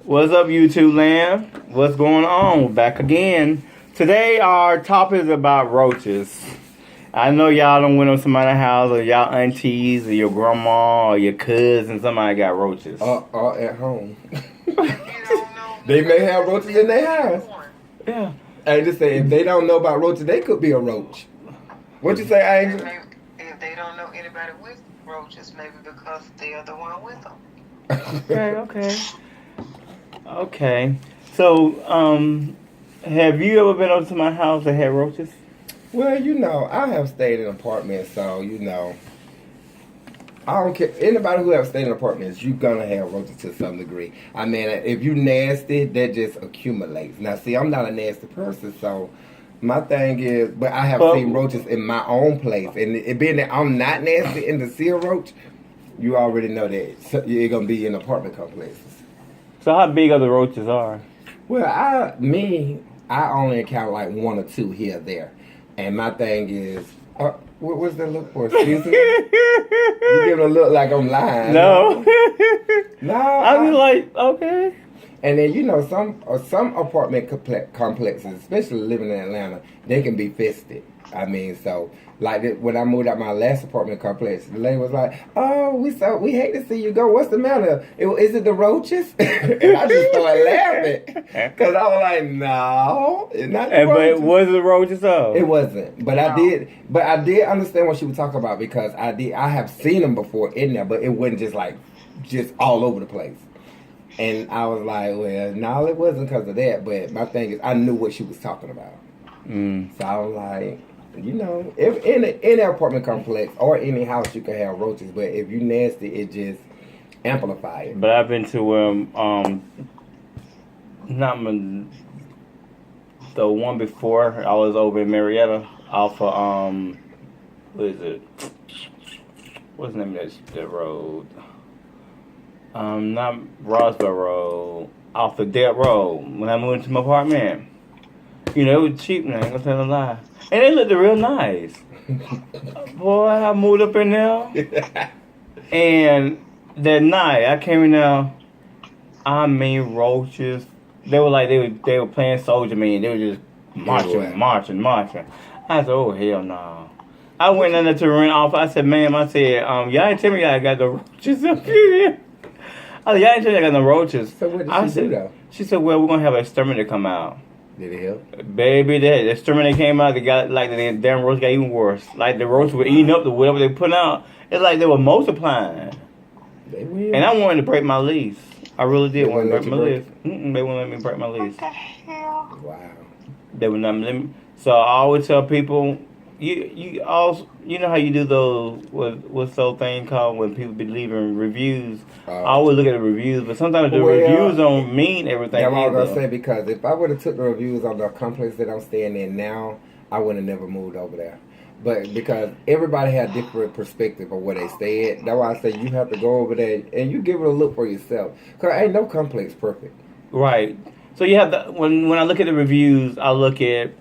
What's up, YouTube land? What's going on? We're back again. Today, our topic is about roaches. I know y'all done went on somebody's house, or y'all aunties, or your grandma, or your cousin, somebody got roaches. Or at home. They may have roaches in their house. Yeah. I just say, if they don't know about roaches, they could be a roach. What you say, Angel? If they don't know anybody with roaches, maybe because they are the one with them. Okay. So, have you ever been over to my house that had roaches? Well, I have stayed in apartments, so, I don't care. Anybody who have stayed in apartments, you're going to have roaches to some degree. I mean, if you nasty, that just accumulates. Now, see, I'm not a nasty person, so my thing is, but I have seen roaches in my own place. And it being that I'm not nasty and to see a roach, you already know that you're going to be in apartment complexes. So how big are the roaches are? Well, I only encounter like one or two here or there. And my thing is, what's that look for? Excuse me? You give it a look like I'm lying. No. No. I was like, okay. And then, some apartment complexes, especially living in Atlanta, they can be festive. I mean, so, like, when I moved out my last apartment complex, the lady was like, oh, we hate to see you go. What's the matter? Is it the roaches? And I just started laughing. Because I was like, no, it's not the roaches. But was it the roaches, though? It wasn't. But I did understand what she was talking about, because I have seen them before in there, but it wasn't just all over the place. And I was like, well, no, it wasn't because of that. But my thing is, I knew what she was talking about. So I was like, if in any apartment complex or any house, you can have roaches. But if you nasty, it just amplifies it. But I've been to the one before. I was over in Marietta off of what is it? What's the name of that road? Not Roswell Road, off the Dead Road. When I moved into my apartment, it was cheap now. I ain't gonna tell a lie, and they looked real nice. Boy, I moved up in there, and that night I came in there. I mean, roaches. They were like they were playing Soldier Man. They were just marching. I said, oh hell no. I went in there to rent off. I said, ma'am, y'all ain't tell me y'all got the roaches up here. I said, y'all ain't tell me I got no roaches. So what did she do though? She said, well, we're gonna have an exterminator come out. Did it help? Baby, the exterminator came out. They got like the damn roach got even worse. Like the roaches were eating up the whatever they put out. It's like they were multiplying. They will. And I wanted to break my lease. I really did want to break my lease. They wouldn't let me break my lease. What the hell? Wow. They would not let me. So I always tell people, you know how you do those what's those thing called when people be leaving reviews. I always look at the reviews, but sometimes the reviews don't mean everything. Yeah, I was gonna say, because if I would have took the reviews on the complex that I'm staying in now, I would have never moved over there. But because everybody had different perspective of where they stay at, that's why I say you have to go over there and you give it a look for yourself. Cause ain't no complex perfect. Right. So you have to, when I look at the reviews, I look at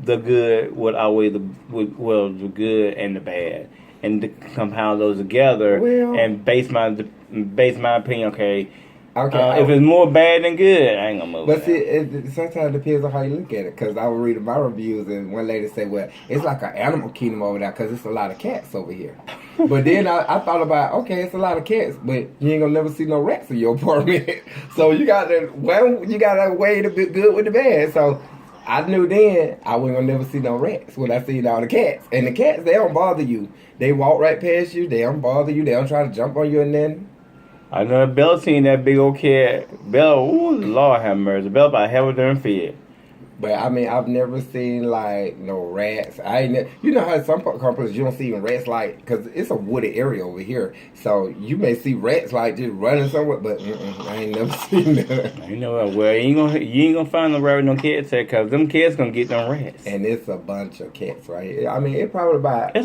the good, the good and the bad, and to compound those together and base my opinion. Okay. If it's more bad than good, I ain't gonna move. But see, it sometimes depends on how you look at it. Because I was reading my reviews, and one lady said, well, it's like an animal kingdom over there because it's a lot of cats over here. But then I thought about, okay, it's a lot of cats, but you ain't gonna never see no rats in your apartment. So you got to weigh the good with the bad. So I knew then I wasn't gonna never see no rats when I seen all the cats. And the cats, they don't bother you. They walk right past you. They don't bother you. They don't try to jump on you and then. I know Bella seen that big old cat. Bella, ooh, Lord have mercy. Bella about half of them fed. But I mean, I've never seen like no rats. You know how some complexes you don't see even rats like, because it's a wooded area over here. So you may see rats like just running somewhere, but I ain't never seen that. You know what? Well, you ain't gonna find no rat with no cats there, because them cats gonna get them rats. And it's a bunch of cats right here. I mean, it's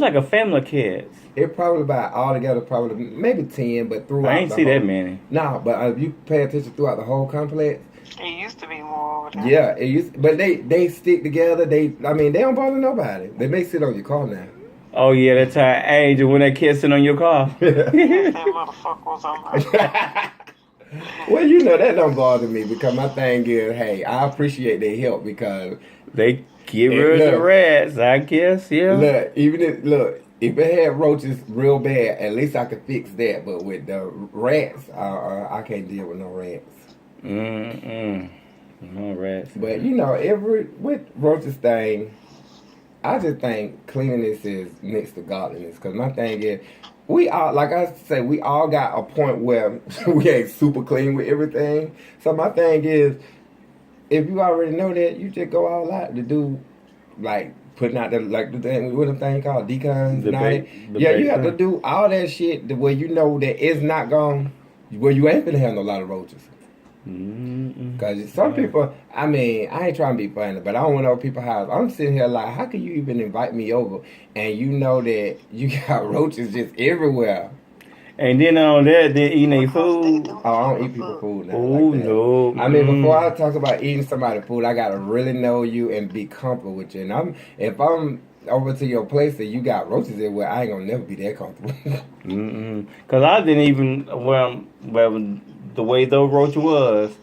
like a family of cats. It probably about altogether probably maybe 10, but throughout I ain't see that many. No, but if you pay attention throughout the whole complex. It used to be more over there. Yeah, it used, but they stick together. They don't bother nobody. They may sit on your car now. Oh yeah, that time Angel when that kid sitting on your car. That motherfucker was on my Well, you know that don't bother me because my thing is, hey, I appreciate their help because They get rid of the look, rats, I guess, yeah. if it had roaches real bad, at least I could fix that. But with the rats, I can't deal with no rats. No rats. But with roaches thing, I just think cleanliness is next to godliness. Cause my thing is, we all, like I say, we all got a point where we ain't super clean with everything. So my thing is, if you already know that, you just go all out to do, like putting out the thing, what the thing called decons. You have to do all that shit the way you know that it's not gone, where you ain't gonna have no lot of roaches. Because some people, I mean, I ain't trying to be funny, but I don't want to know people's house. I'm sitting here like, how can you even invite me over and you know that you got roaches just everywhere? And then on that, they eating their food. Oh, I don't eat people's food now. Oh, like that. no. I mean, before I talk about eating somebody's food, I got to really know you and be comfortable with you. And if I'm over to your place and you got roaches everywhere, I ain't going to never be that comfortable. Because I didn't even, well, the way those roaches was,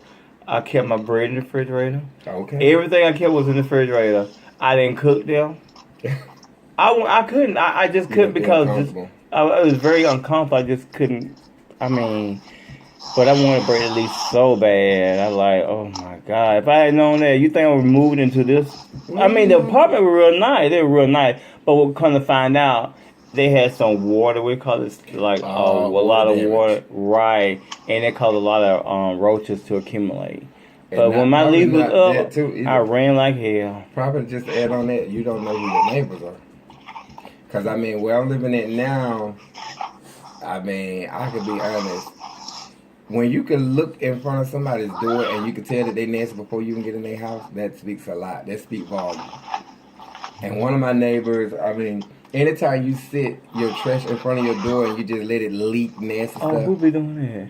I kept my bread in the refrigerator. Okay. Everything I kept was in the refrigerator. I didn't cook them. I couldn't. I just couldn't because I was very uncomfortable. I just couldn't. I mean, but I wanted bread at least so bad. I like, oh my God. If I had known that, you think I would move into this? I mean, the apartment was real nice. They were real nice. But we're going to find out, they had some water. We call it like a lot of water. Right. And it caused a lot of roaches to accumulate. But when my leaf was up, I ran like hell. Probably just to add on that, you don't know who your neighbors are. Because, I mean, where I'm living at now, I mean, I could be honest. When you can look in front of somebody's door and you can tell that they nasty before you can get in their house, that speaks a lot. That speaks volume. And one of my neighbors, I mean, anytime you sit your trash in front of your door and you just let it leak nasty stuff. Oh, who be doing that?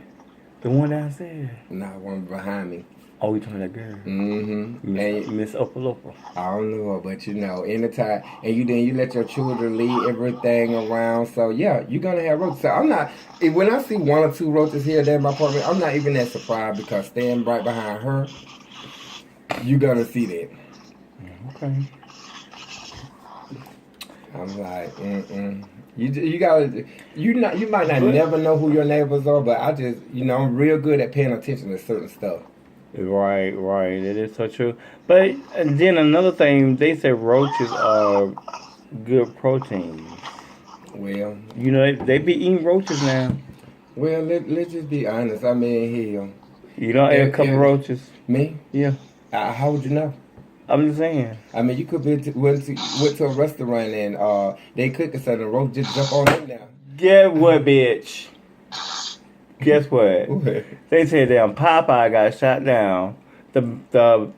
The one downstairs? Nah, one behind me. Oh, you talking that girl? Mm-hmm. Miss Opalopa. I don't know, but anytime, and you let your children leave everything around. So yeah, you're gonna have roaches. So I'm not. When I see one or two roaches here there in my apartment, I'm not even that surprised because staying right behind her, you're gonna see that. Okay. I'm like, You gotta, you might not never know who your neighbors are, but I just, I'm real good at paying attention to certain stuff. Right. It is so true. But and then another thing, they say roaches are good protein. Well, they be eating roaches now. Well, let's just be honest. I mean, hell. You don't eat a couple roaches? Me? Yeah. How would you know? I'm just saying. I mean, you could went to a restaurant and they cooked something, and roach just jump on in there. Guess what, bitch? Guess what? They said damn Popeye got shot down. The girl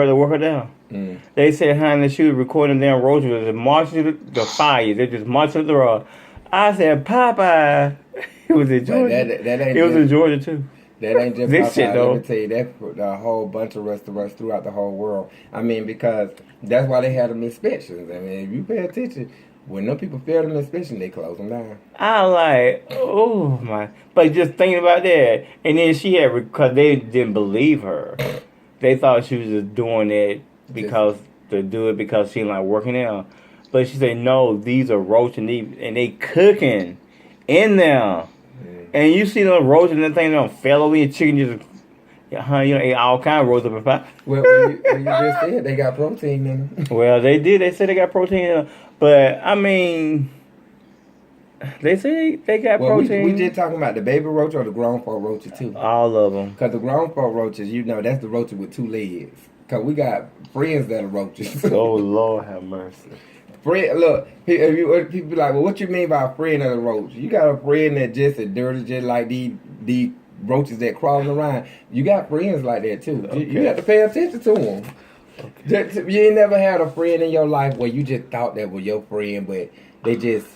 that worked her down. They said honey, she was recording damn roaches and marching to the fire. They just marched to the road. I said Popeye. It was in Georgia. It was in Georgia too. That ain't just this shit though. Let me tell you, that a whole bunch of restaurants throughout the whole world. I mean, because that's why they had them inspections. I mean, if you pay attention, when them people fail them inspection, they close them down. I like, oh my! But just thinking about that, and then she had because they didn't believe her. They thought she was just doing it because she like working out. But she said no, these are roaches and they cooking in there. And you see them roaches and that thing don't fell over and chicken just, ate all kind of roaches up in fire. Well, you just said they got protein in them. Well, they did. They said they got protein in them. But, I mean, they say they got protein. We just talking about the baby roach or the grown folk roaches too? All of them. Because the grown folk roaches, that's the roaches with 2 legs. Because we got friends that are roaches. Oh, Lord have mercy. Friend, look, people be like, well, what you mean by a friend of a roach? You got a friend that just as dirty, just like these roaches that crawling around. You got friends like that too. Okay. You have to pay attention to them. Okay. You ain't never had a friend in your life where you just thought that was your friend, but they just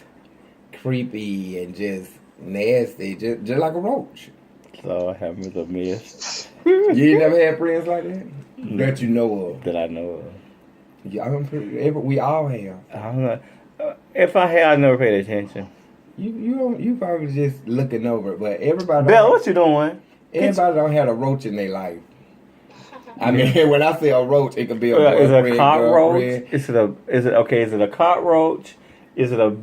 creepy and just nasty, just like a roach. Lord have mercy, a mess. You ain't never had friends like that? That you know of. That I know of. Yeah, we all have. I don't know. If I had, I never paid attention. You probably just looking over it, but everybody. Belle, what you doing? Everybody don't have a roach in their life. I mean, when I say a roach, it could be a Is it a boyfriend, cockroach? girlfriend. Is it a cockroach? Is it a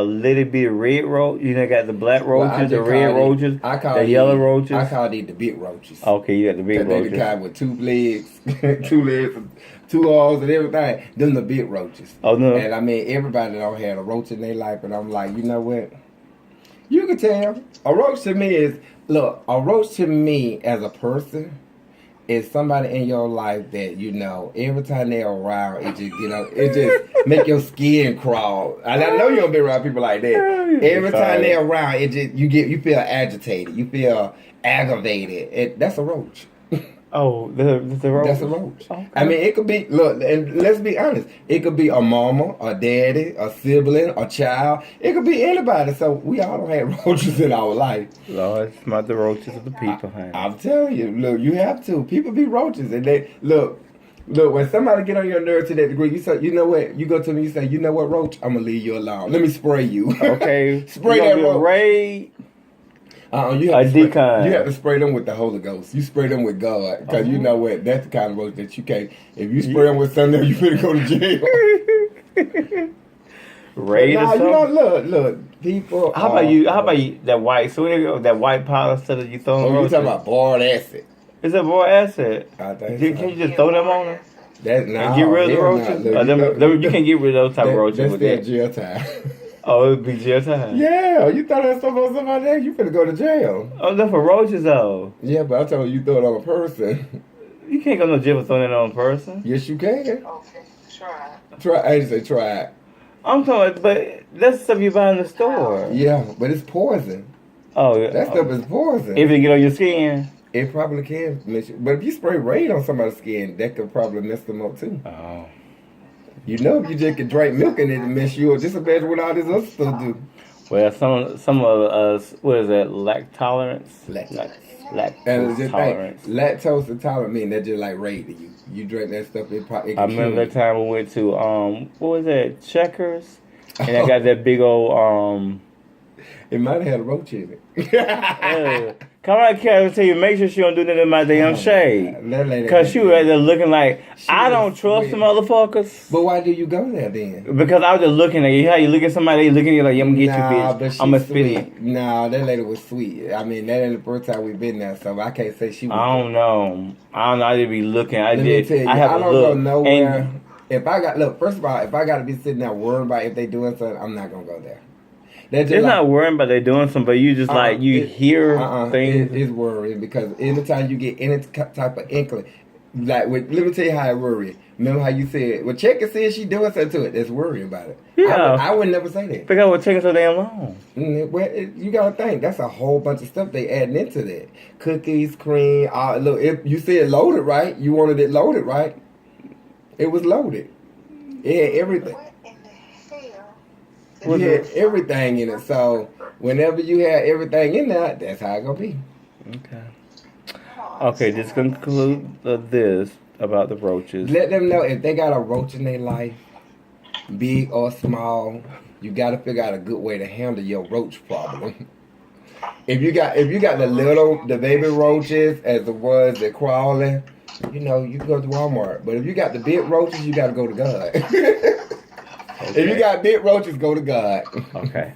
little bit red roach? You know, got the black Well, roaches, the red roaches, the yellow roaches. I call these the big roaches. Okay, you got the big Cause they roaches. the kind with 2 legs, 2 legs, 2 arms, and everything. Them the big roaches. Oh no! And I mean, everybody don't have a roach in their life, and I'm like, you know what? You can tell. A roach to me is a roach to me as a person is somebody in your life that you know every time they're around, it just make your skin crawl. And I know you don't be around people like that. Every time they're around, you feel agitated, you feel aggravated. That's a roach. Oh, the roach. That's a roach. Okay. I mean, it could be, and let's be honest, it could be a mama, a daddy, a sibling, a child. It could be anybody. So we all don't have roaches in our life. Lord, it's not the roaches of the people, honey. I'm telling you, look, you have to. People be roaches, and they look. When somebody get on your nerves to that degree, you say, you know what? You go to me, you say, you know what, roach? I'm gonna leave you alone. Let me spray you. Okay, spray that roach. Raid. You have to spray them with the Holy Ghost. You spray them with God, because you know what? That's the kind of roach that you can't. If you spray them with something, you finna go to jail. Raid or something. You don't look. People. How about you? How about you? That white. So that white powder instead of you throwing. Oh, you talking about boiled acid? Is that boiled acid? I think. Can you just throw them on them? That's and get rid of the roaches. You can't get rid of those type of roaches with that. Jail time. Oh, it'd be jail time. Yeah, you throw that stuff on somebody else, you finna go to jail. Oh, that's for roaches though. Yeah, but I told you throw it on a person. You can't go no jail for throwing it on a person. Yes, you can. Okay, try. I didn't say try it. I'm talking, but that's stuff you buy in the store. Yeah, but it's poison. Oh, yeah. That stuff is poison. If it get on your skin. It probably can mess you. But if you spray Raid on somebody's skin, that could probably mess them up too. Oh. You know, if you just could drink milk and it mess you up, just imagine what all this other stuff do. Well, some of us, what is that, lactolerance? And Lactose tolerance. Lactose intolerant mean that just like Raid to you. You drink that stuff, it can I remember that time we went to, what was that, Checkers? And I got that big old, It might have had a roach in it. Come on, Karen, tell you, make sure she don't do that in my damn shade. Because she was right there looking like, I don't trust the motherfuckers. But why do you go there then? Because I was just looking at you. How you look at somebody, looking at you like, I'm going to get you, bitch. I'm going to spit it. Nah, that lady was sweet. I mean, that ain't the first time we've been there, so I can't say she was. I don't know. I did be looking. Let me tell you, I don't go nowhere. And first of all, if I got to be sitting there worrying about if they doing something, I'm not going to go there. It's like, not worrying about they doing something, but you just hear things. It's worrying because anytime you get any type of inkling, let me tell you how I worry. Remember how you said, well, check and see if she doing something to it. That's worrying about it. Yeah. I would never say that. Because we're taking so damn long. Well, you got to think, that's a whole bunch of stuff they adding into that. Cookies, cream, look, if you said loaded, right? You wanted it loaded, right? It was loaded. It had everything. You had everything in it, so whenever you have everything in there, that's how it gonna be. Okay, just conclude this about the roaches. Let them know if they got a roach in their life, big or small, you gotta figure out a good way to handle your roach problem. If you got the baby roaches as the ones that crawling, you know, you can go to Walmart. But if you got the big roaches, you gotta go to God. Okay. If you got big roaches, go to God. Okay.